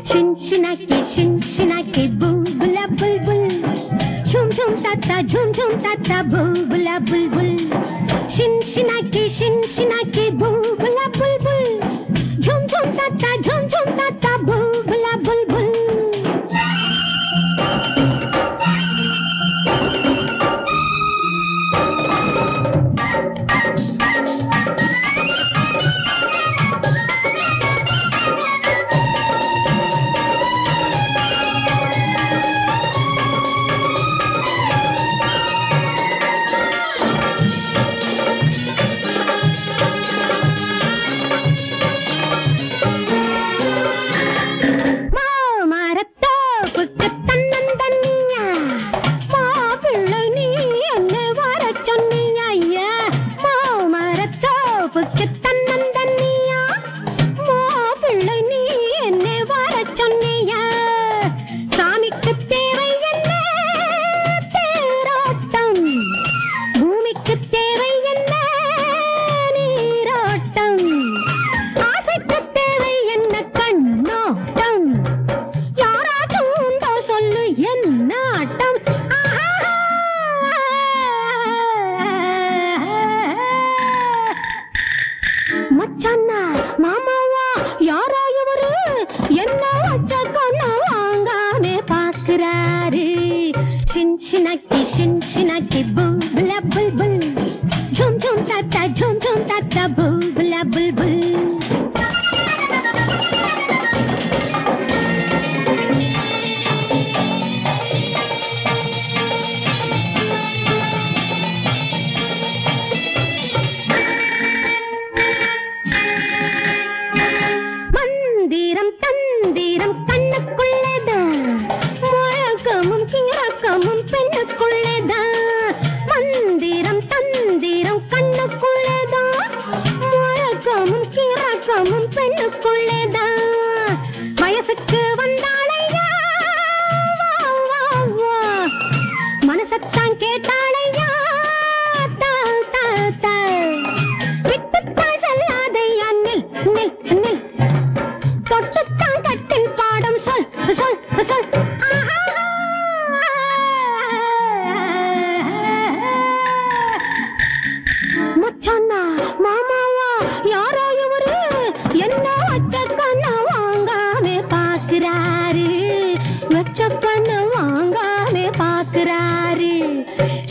शिनशिनाके बुलबुला बुलबुल झुम झुम ताता बुलबुला बुलबुल शिनशिनाके बुलबुला बुलबुल झुम झुम ताता बुलबुला बुलबुल மச்சானா மாமாவா யாரா இவரு என்ன வச்ச கண்ண வாங்காமே பாக்குறாரு शिनशिनाके बुलबुला बुलबुल झुम झुम ताता बुलबुला बुलबुल மந்திரம் தந்திரம் கண்ணுக்குள்ளேதான் முழக்கமும் கிழக்கமும் பெண்ணுக்குள்ளேதான் மந்திரம் தந்திரம் கண்ணுக்குள்ளேதான் முழக்கமும் கிழக்கமும் பெண்ணுக்குள்ளேதான் வயசுக்கு வந்தாளையா மனசத்தான் கேட்டாளையா விட்டுத்தான் செல்லாதையா நில் தொட்டுத்தான் கட்டில் பாடம் சொல் மச்சானா மாமாவா யாரோ இவரு என்ன வச்ச கண்ண வாங்காமே பாக்குறாரு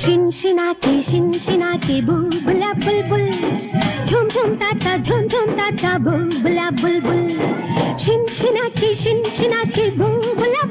शिनशिनाके बुलबुला बुलबुल झुम झुम ताता बुलबुला बुलबुल शिनशिनाके बुलबुला